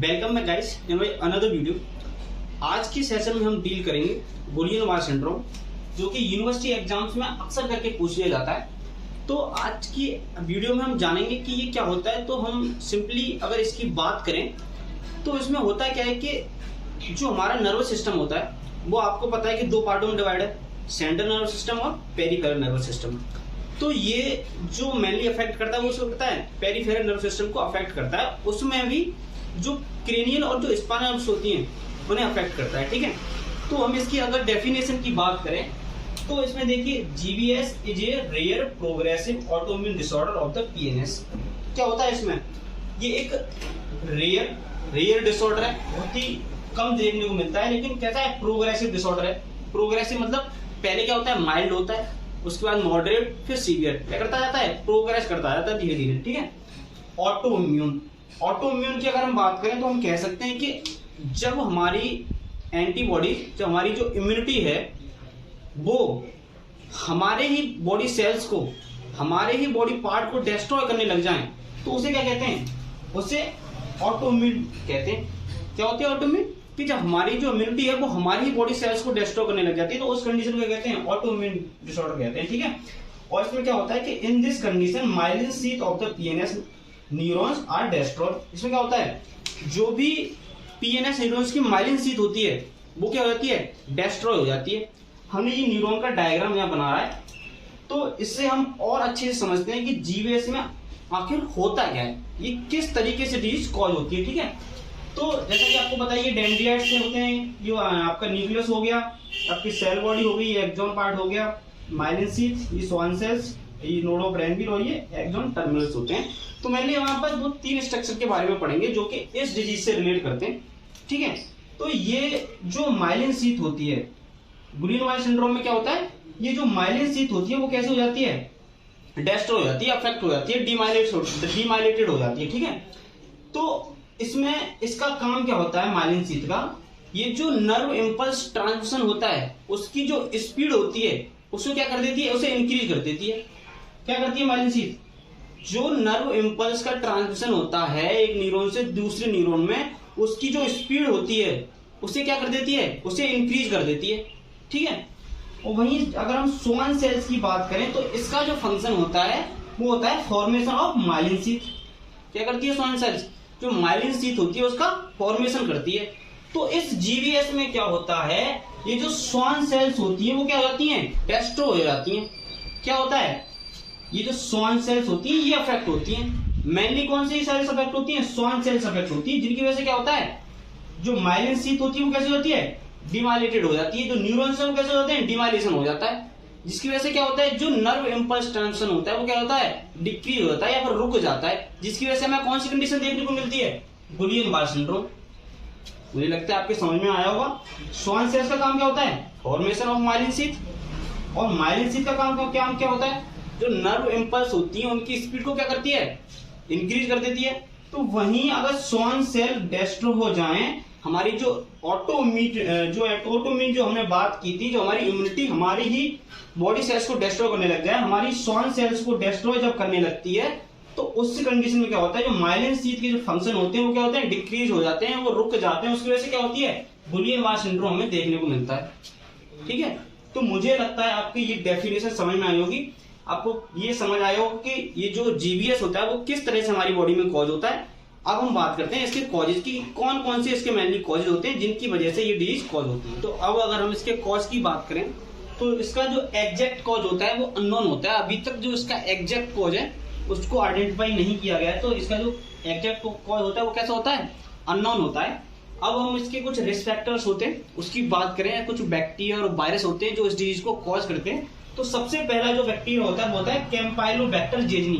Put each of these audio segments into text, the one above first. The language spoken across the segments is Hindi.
वेलकम मैं guys in my another video. आज की सेशन में हम डील करेंगे गुलियन-बार सिंड्रोम, जो कि यूनिवर्सिटी एग्जाम्स में अक्सर करके पूछ लिया जाता है। तो आज की वीडियो में हम जानेंगे कि ये क्या होता है। तो हम सिंपली अगर इसकी बात करें तो इसमें होता क्या है कि जो हमारा नर्वस सिस्टम होता है वो आपको पता है कि दो पार्टों में डिवाइड है, सेंट्रल नर्वस सिस्टम और पेरिफेरल नर्वस सिस्टम। तो ये जो मेनली अफेक्ट करता है वो उसको करता है पेरिफेरल नर्वस सिस्टम को अफेक्ट करता है। उसमें भी जो क्रेनियल और जो स्पाइनल नर्व्स होती हैं उन्हें अफेक्ट करता है। ठीक है, तो हम इसकी अगर डेफिनेशन की बात करें तो इसमें देखिए GBS is a rare progressive autoimmune disorder of the PNS. क्या होता है इसमें, ये एक रेयर डिसऑर्डर है, बहुत ही कम देखने को मिलता है, लेकिन कैसा है, प्रोग्रेसिव डिसऑर्डर है। प्रोग्रेसिव मतलब पहले क्या होता है, माइल्ड होता है, उसके बाद मॉडरेट, फिर सीवियर, क्या करता जाता है, प्रोग्रेस करता जाता है धीरे धीरे। ठीक है, ऑटोइम्यून की अगर हम बात करें तो हम कह सकते हैं कि जब हमारी एंटीबॉडी, जब हमारी जो इम्यूनिटी है वो हमारे ही बॉडी सेल्स को, हमारे ही बॉडी पार्ट को डिस्ट्रॉय करने लग जाएं, तो उसे क्या कहते हैं, उसे ऑटोइम्यून कहते हैं। क्या होती है ऑटोइम्यून, कि जब हमारी जो इम्यूनिटी है वो हमारी ही बॉडी सेल्स को डिस्ट्रॉय करने लग जाती है, तो उस कंडीशन को कहते हैं ऑटोइम्यून डिसऑर्डर कहते हैं। ठीक है, और इसमें क्या होता है कि in this condition myelin sheath of the PNS neurons are destroyed. इसमें क्या होता है, जो भी पीएनएस न्यूरॉन्स की माइलिन शीथ होती है वो क्या हो जाती है, डिस्ट्रॉय हो जाती है। हमने ये न्यूरॉन का डायग्राम यहाँ बना रहा है, तो इससे हम और अच्छे से समझते हैं कि जीवीएस में आखिर होता क्या है, ये किस तरीके से डिजीज कॉज होती है। ठीक है, तो जैसा कि आपको बताइए डेंड्रियाइट्स से होते हैं, ये आपका न्यूक्लियस हो गया, आपकी सेल बॉडी हो गई, ये एक्सॉन पार्ट हो गया, माइलिन शीथ, ये स्वान सेल्स, ये नोड ऑफ रैनवीर और ये एक्सॉन टर्मिनल्स होते हैं। तो मैंने यहाँ पर वो तीन स्ट्रक्चर के बारे में पढ़ेंगे जो कि इस डिजीज से रिलेट करते हैं। ठीक है, तो ये जो माइलिन शीथ होती है गुलियन-बार सिंड्रोम में क्या होता है, ये जो माइलिन शीथ होती है वो कैसे हो जाती है, डिस्ट्रॉय हो जाती है, अफेक्ट हो जाती है, डीमाइलेटेड हो जाती है। ठीक है, तो इसमें इसका काम क्या होता है माइलिन शीथ का, ये जो नर्व इंपल्स ट्रांसमिशन होता है उसकी जो स्पीड होती है उसको क्या कर देती है, उसे इंक्रीज कर देती है। क्या करती है माइलिन शीथ, जो नर्व इंपल्स का ट्रांसमिशन होता है एक न्यूरॉन से दूसरे न्यूरॉन में, उसकी जो स्पीड होती है उसे क्या कर देती है, उसे इंक्रीज कर देती है। ठीक है, और वहीं अगर हम स्वान सेल्स की बात करें तो इसका जो फंक्शन होता है वो होता है फॉर्मेशन ऑफ माइलिन शीथ। क्या करती है स्वान सेल्स, जो माइलिन शीथ होती है उसका फॉर्मेशन करती है। तो इस जीवीएस में क्या होता है, ये जो स्वान सेल्स होती है वो क्या हो जाती हैं, डिस्ट्रॉय हो जाती हैं। क्या होता है, ये जो स्वान सेल्स होती है ये अफेक्ट होती हैं। मेनली कौन सी सेल्स अफेक्ट होती हैं, स्वान सेल्स अफेक्ट होती है, जिनकी वजह से क्या होता है, जो माइलिन शीथ होती है वो कैसे होती है, डिमाइलेटेड हो जाती है। जो न्यूरॉन्स है वो कैसे होते हैं, डिमाइलेशन हो जाता है, जिसकी वजह से क्या होता है, जो नर्व इंपल्स ट्रांसमिशन होता है वो क्या होता है, डिक्रीज होता है या फिर रुक जाता है, जिसकी वजह से हमें कौन सी कंडीशन देखने को मिलती है, गुलियन-बार सिंड्रोम। मुझे लगता है आपके समझ में आया होगा। स्वान सेल्स का काम क्या होता है, फॉर्मेशन ऑफ माइलिन शीथ, और माइलिन शीथ का काम क्या होता है, जो नर्व इंपल्स होती है उनकी स्पीड को क्या करती है, इंक्रीज कर देती है। तो वहीं अगर स्वान सेल डिस्ट्रॉय हो जाएं, हमारी जो ऑटोइम्यून जो हमने बात की थी, जो हमारी इम्यूनिटी हमारी ही बॉडी सेल्स को डिस्ट्रॉय करने लग जाए, हमारी स्वान सेल्स को डिस्ट्रॉय जब करने लगती है, तो उस कंडीशन में क्या होता है, जो माइलिन शीथ के जो फंक्शन होते हैं वो क्या होते हैं, डिक्रीज हो जाते हैं, वो रुक जाते हैं। उसकी वजह से क्या होती है, गुलियन-बार सिंड्रोम हमें देखने को मिलता है। ठीक है, तो मुझे लगता है आपकी ये डेफिनेशन समझ में आई होगी, आपको ये समझ आया होगा कि ये जो जीबीएस होता है वो किस तरह से हमारी बॉडी में कॉज होता है। अब हम बात करते हैं इसके कॉजेज की, कौन कौन से इसके मेनली कॉजेज होते हैं जिनकी वजह से ये डिजीज कॉज होती है। तो अब अगर हम इसके कॉज की बात करें तो इसका जो एग्जैक्ट कॉज होता है वो अननोन होता है। अभी तक जो इसका एग्जैक्ट कॉज है उसको आइडेंटिफाई नहीं किया गया है, तो इसका जो एग्जैक्ट कॉज होता है वो कैसा होता है, अननोन होता है। अब हम इसके कुछ रिस्क फैक्टर्स होते हैं उसकी बात करें, कुछ बैक्टीरिया और वायरस होते हैं जो इस डिजीज को कॉज करते हैं। तो सबसे पहला जो बैक्टीरिया होता है वो होता है कैम्पाइलोबैक्टर जेजनी।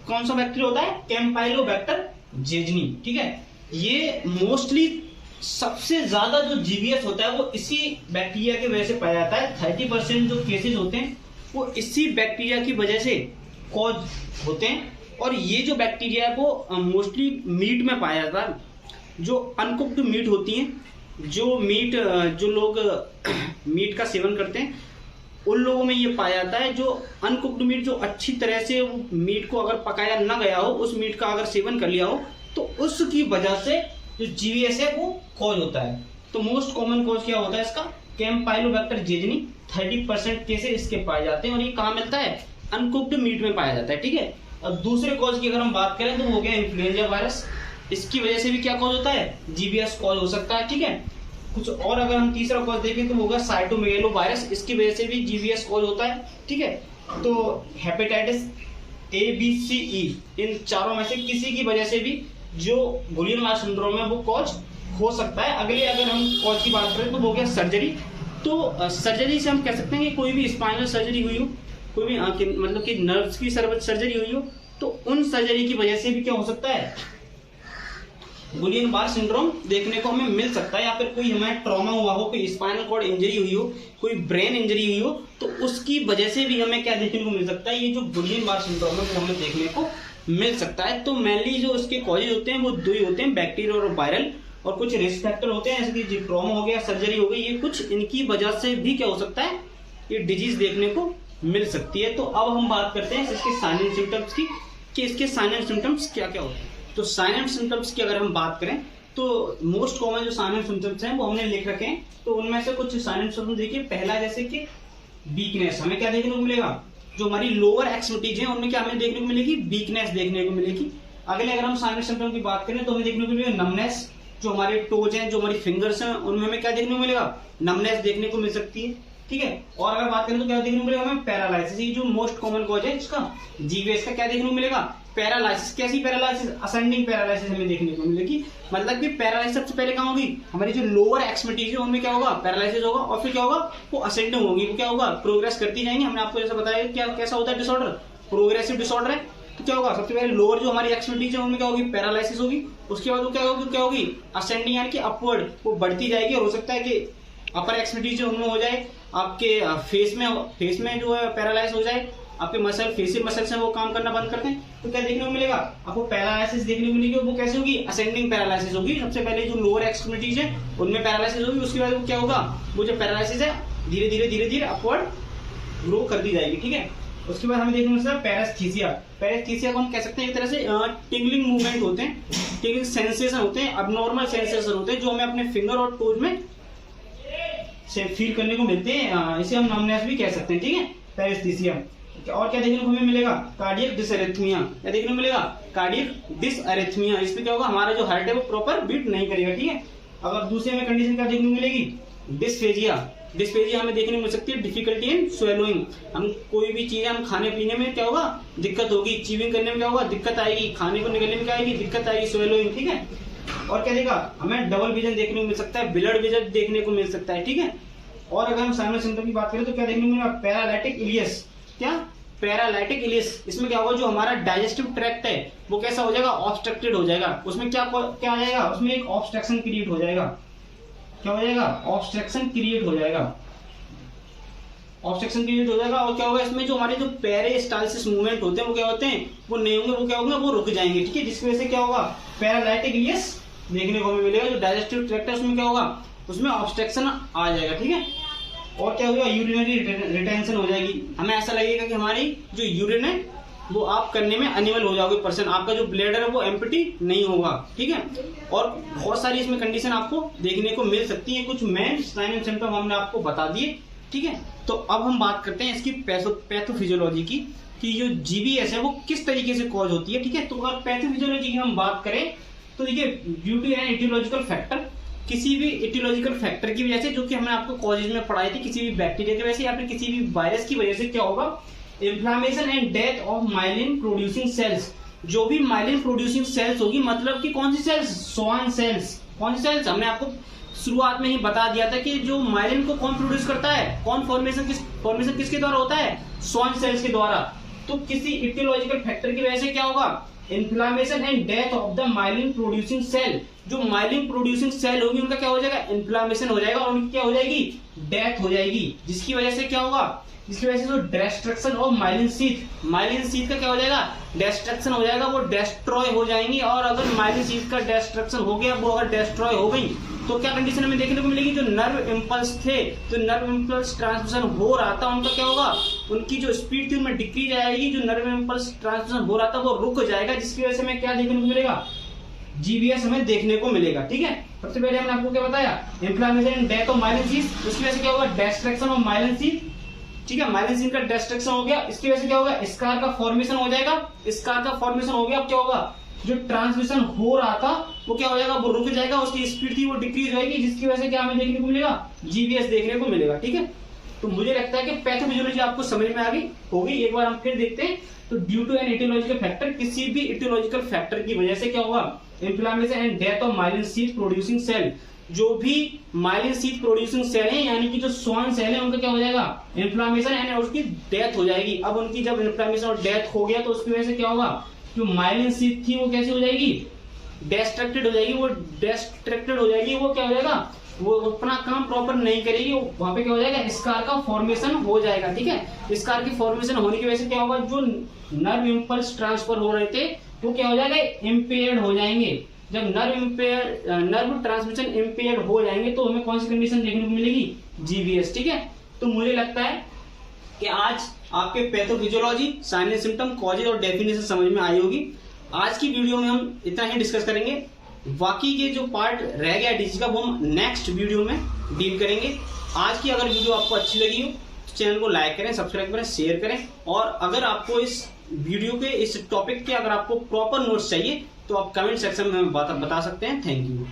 कौन सा बैक्टीरिया होता है, कैम्पाइलोबैक्टर जेजनी। ठीक है, ये मोस्टली सबसे ज्यादा जो जीवीएस होता है वो इसी बैक्टीरिया की वजह से पाया जाता है। 30% जो केसेस होते हैं वो इसी बैक्टीरिया की वजह से कॉज होते हैं। और ये जो बैक्टीरिया है वो मोस्टली मीट में पाया जाता है। जो अनकुक्ड मीट होती हैं, जो लोग मीट का सेवन करते हैं उन लोगों में ये पाया जाता है। जो अनकुक्ड मीट, जो अच्छी तरह से मीट को अगर पकाया ना गया हो, उस मीट का अगर सेवन कर लिया हो तो उसकी वजह से जो जीवीएस है वो कॉज होता है। तो मोस्ट कॉमन कॉज क्या होता है इसका, कैम्पाइलोबैक्टर जेजनी 30% केसेस इसके पाए जाते हैं और ये कहाँ मिलता है, अनकुक्ड मीट में पाया जाता है। ठीक है, अब दूसरे कॉज की अगर हम बात करें तो हो गया इन्फ्लुएंजा वायरस, इसकी वजह से भी क्या कॉज होता है, जीवीएस कॉज हो सकता है। ठीक है, कुछ और अगर हम तीसरा कॉज देखें तो होगा साइटोमेगालो वायरस, इसकी वजह से भी जीवीएस कॉज होता है। ठीक है, तो हेपेटाइटिस ए बी सी ई, इन चारों में से किसी की वजह से भी जो गुलियन-बायेस सिंड्रोम है वो कॉज हो सकता है। अगले अगर हम कॉज की बात करें तो हो गया सर्जरी। तो सर्जरी से हम कह सकते हैं कि कोई भी स्पाइनल सर्जरी हुई हो, कोई भी मतलब कि नर्व्स की सर्जरी हुई हो, तो उन सर्जरी की वजह से भी क्या हो सकता है, गुलियन-बायेस सिंड्रोम देखने को हमें मिल सकता है। या फिर कोई हमें ट्रॉमा हुआ हो, कोई स्पाइनल कॉर्ड इंजरी हुई हो, कोई ब्रेन इंजरी हुई हो, तो उसकी वजह से भी हमें क्या देखने को मिल सकता है, ये जो गुलियन-बायेस सिंड्रोम है वो हमें देखने को मिल सकता है। तो मेनली जो इसके कॉजेज होते हैं वो दो ही होते हैं, बैक्टीरियल और वायरल, और कुछ रिस्क फैक्टर होते हैं जैसे कि ट्रॉमा हो गया, सर्जरी हो गई, ये कुछ इनकी वजह से भी क्या हो सकता है, ये डिजीज देखने को मिल सकती है। तो अब हम बात करते हैं इसके साइन एंड सिम्टम्स की, कि इसके साइन एंड सिम्टम्स क्या क्या होते हैं। तो साइन एंड सिम्टम्स की अगर हम बात करें तो मोस्ट कॉमन जो साइन एंड सिम्टम्स हैं वो हमने लिख रखे हैं। तो उनमें से कुछ साइन एंड सिम्टम्स देखिए, पहला जैसे कि वीकनेस, हमें क्या देखने को मिलेगा, जो हमारी लोअर एक्सट्रीमिटीज है उनमें क्या हमें देखने को मिलेगी, वीकनेस देखने को मिलेगी। अगले अगर हम साइन एंड सिम्टम की बात करें तो हमें देखने को मिलेगा नमनेस, जो हमारे टोज हैं, जो हमारी फिंगर्स हैं, उनमें हमें क्या देखने को मिलेगा, नमनेस देखने को मिल सकती है। ठीक है, और अगर बात करें तो क्या देखने को मिलेगा हमें, पैरालाइसिस, ये जो मोस्ट कॉमन कॉज है इसका जीवीएस का, क्या देखने को मिलेगा, पैरालाइसिस। कैसी पैरालाइसिस, असेंडिंग पैरालाइसिस हमें देखने को मिलेगी। मतलब कि पैरालाइसिस सबसे पहले कहाँ होगी, हमारी जो लोअर एक्सट्रीमिटीज है उनमें क्या होगा, पैरालाइसिस होगा, और फिर क्या होगा, वो असेंडिंग होगी, वो क्या होगा, प्रोग्रेस करती जाएंगी। हमने आपको जैसा बताया क्या कैसा होता है डिसऑर्डर, प्रोग्रेसिव डिसऑर्डर है। तो क्या होगा, सबसे पहले लोअर जो हमारी एक्सट्रीमिटीज है उनमें क्या होगी, पैरालाइसिस होगी, उसके बाद वो क्या होगी असेंडिंग, यानी कि अपवर्ड, वो बढ़ती जाएगी। और हो सकता है कि अपर एक्सट्रीमिटीज जो उनमें हो जाए, आपके फेस में जो है पैरालाइज हो जाए, आपके मसल, फेसियल मसल्स हैं वो काम करना बंद करते हैं। तो क्या देखने को मिलेगा, आपको पैरालाइसिस देखने को मिलेगी। वो कैसे होगी, असेंडिंग पैरालाइसिस होगी। सबसे पहले जो लोअर एक्सट्रीमिटीज है उनमें पैरालाइसिस होगी, उसके बाद वो क्या होगा, वो जो पैरालाइसिस है धीरे धीरे अपवर्ड ग्रो करती जाएगी। ठीक है, उसके बाद हमें देखने को मिलता है पैरेस्थीसिया। पैरेस्थीसिया को हम कह सकते हैं एक तरह से टिंगलिंग मूवमेंट होते हैं, टिंगलिंग सेंसेशन होते हैं, अबनॉर्मल सेंसेशन होते हैं जो हमें अपने फिंगर और टोज में से फील करने को मिलते हैं। इसे हम नमनेस भी कह सकते हैं। ठीक है, पैरेस्थीसिया। और क्या देखने को हमें मिलेगा, कार्डियक डिसअरिथमिया। क्या देखने को मिलेगा, कार्डियक डिसअरिथमिया। इसमें क्या होगा, हमारा जो हार्ट है वो प्रॉपर बीट नहीं करेगा। ठीक है, अगर दूसरे में कंडीशन क्या देखने को मिलेगी, डिस्फेजिया। डिस्फेजिया हमें देखने को मिल सकती है डिफिकल्टी इन स्वेलोइंग। हम कोई भी चीज हम खाने पीने में क्या होगा, दिक्कत होगी, चीविंग करने में क्या होगा, दिक्कत आएगी, खाने को निकलने में क्या आएगी, दिक्कत आएगी, स्वेलोइंग। ठीक है, और क्या देगा, हमें डबल विजन देखने को मिल सकता है, ब्लड विजन देखने को मिल सकता है। ठीक है, और अगर हम साइनस सिम्टम की बात करें तो क्या देखने को मिलेगा, पैरालाइटिक इलियस। क्या, पैरालाइटिक इलियस। इसमें क्या होगा, जो हमारा डाइजेस्टिव ट्रैक्ट है वो कैसा हो जाएगा, ऑब्स्ट्रक्टेड हो जाएगा। उसमें क्या आ जाएगा, उसमें एक ऑब्स्ट्रक्शन क्रिएट हो जाएगा। क्या हो जाएगा, ऑब्स्ट्रक्शन क्रिएट हो जाएगा, ऑब्स्ट्रक्शन क्रिएट हो जाएगा। और क्या होगा, इसमें जो हमारे जो पेरिस्टाल्सिस मूवमेंट होते हैं वो क्या होते हैं, वो नहीं होंगे, वो क्या होंगे, वो रुक जाएंगे। ठीक है, जिसकी वजह से क्या होगा, पैरालाइटिक इलियस देखने को हमें मिलेगा। जो डाइजेस्टिव ट्रैक्ट है उसमें क्या होगा, उसमें ऑब्स्ट्रक्शन आ जाएगा। ठीक है, और क्या होगा, यूरिनरी रिटेंशन हो जाएगी। हमें ऐसा लगेगा कि हमारी जो यूरिन है वो आप करने में अनिमल हो जाओगे पर्सन, आपका जो ब्लैडर है वो एम्प्टी नहीं होगा। ठीक है, और बहुत सारी इसमें कंडीशन आपको देखने को मिल सकती है। कुछ मेन साइन एंड सिम्टम हमने आपको बता दिए। ठीक है, तो अब हम बात करते हैं इसकी पैथोफिजियोलॉजी की, कि जो जीबीएस है वो किस तरीके से कॉज होती है। ठीक है, तो अगर पैथोफिजियोलॉजी की हम बात करें तो देखिए, due to an etiological factor, किसी भी इटियोलॉजिकल फैक्टर की वजह से, जो कि हमने आपको कॉलेज में पढ़ाई थी, किसी भी बैक्टीरिया की वजह से या फिर किसी भी वायरस की वजह से क्या होगा, inflammation and death of myelin producing sales. जो भी माइलिन प्रोड्यूसिंग सेल्स होगी, मतलब कि कौन सी सेल्स, स्वान सेल्स। कौन सी सेल्स, हमने आपको शुरुआत में ही बता दिया था कि जो माइलिन को कौन प्रोड्यूस करता है, कौन फॉर्मेशन किसके द्वारा होता है, स्वान सेल्स के द्वारा। तो किसी इटियोलॉजिकल फैक्टर की वजह से क्या होगा, inflammation and death of the myelin producing cell. जो माइलिन प्रोड्यूसिंग सेल होगी उनका क्या हो जाएगा, इन्फ्लामेशन हो जाएगा और उनकी क्या हो जाएगी, डेथ हो जाएगी। जिसकी वजह से क्या होगा, जिसकी वजह से जो डिस्ट्रक्शन ऑफ माइलिन शीथ का क्या हो जाएगा, डिस्ट्रक्शन हो जाएगा, वो डिस्ट्रॉय हो जाएंगी। और अगर माइलिन शीथ का डिस्ट्रक्शन हो गया, वो अगर डिस्ट्रॉय हो गई तो क्या कंडीशन हमें देखने को मिलेगी, जो नर्व इंपल्स थे, जो नर्व इंपल्स ट्रांसमिशन हो रहा था, उनका क्या होगा, उनकी जो स्पीड थी उनमें डिक्रीज आएगी। जो नर्व इंपल्स ट्रांसमिशन हो रहा था वो रुक जाएगा, जिसकी वजह से हमें क्या देखने को मिलेगा, जीवीएस हमें देखने को मिलेगा। ठीक है, सबसे पहले हमने आपको क्या बताया, inflammation and death of myelin sheath, उसकी वजह से क्या होगा, डिस्ट्रक्शन ऑफ माइलिन शीथ। ठीक है, माइलिन शीथ का डिस्ट्रक्शन हो गया, इसकी वजह से क्या होगा, स्कार का फॉर्मेशन हो जाएगा। स्कार का फॉर्मेशन हो गया, अब क्या होगा, जो ट्रांसमिशन हो रहा था वो क्या हो जाएगा, वो रुक जाएगा, उसकी स्पीड थी वो डिक्रीज होगी, जिसकी वजह से क्या हमें देखने को मिलेगा, जीवीएस देखने को मिलेगा। ठीक है, तो मुझे लगता है कि पैथोफिजियोलॉजी आपको समझ में आ गई होगी। एक बार हम फिर देखते हैं, तो due to an etiological factor, किसी भी इटियोलॉजिकल फैक्टर की वजह से क्या होगा, inflammation and death of myelin sheath producing cell, जो भी माइलिन शीथ प्रोड्यूसिंग सेल है, यानी कि जो स्वान सेल है, उनका क्या हो जाएगा, इन्फ्लेमेशन एंड उसकी डेथ हो जाएगी। अब उनकी जब इन्फ्लेमेशन और डेथ हो गया तो उसकी वजह से क्या होगा, जो माइलिन शीथ थी वो कैसी हो जाएगी, डिस्ट्रैक्टेड हो जाएगी। वो डिस्ट्रैक्टेड हो जाएगी, वो क्या हो जाएगा, वो अपना काम प्रॉपर नहीं करेगी, वहां पे क्या हो जाएगा, स्कार का फॉर्मेशन हो जाएगा। ठीक है, स्कार की फॉर्मेशन होने की वजह से क्या होगा, जो नर्व इंपल्स ट्रांसफर हो रहे थे वो क्या हो जाएगा, इम्पेयर्ड हो जाएंगे। जब नर्व ट्रांसमिशन इम्पेयर्ड हो जाएंगे तो हमें कौन सी कंडीशन देखने को मिलेगी, जीवीएस। ठीक है, तो मुझे लगता है कि आज आपके pathophysiology, sign and symptom, causes और डेफिनेशन समझ में आई होगी। आज की वीडियो में हम इतना ही डिस्कस करेंगे, बाकी के जो पार्ट रह गया डिजीज का वो हम नेक्स्ट वीडियो में डील करेंगे। आज की अगर वीडियो आपको अच्छी लगी हो तो चैनल को लाइक करें, सब्सक्राइब करें, शेयर करें, और अगर आपको इस वीडियो के, इस टॉपिक के अगर आपको प्रॉपर नोट्स चाहिए तो आप कमेंट सेक्शन में बता सकते हैं। Thank you.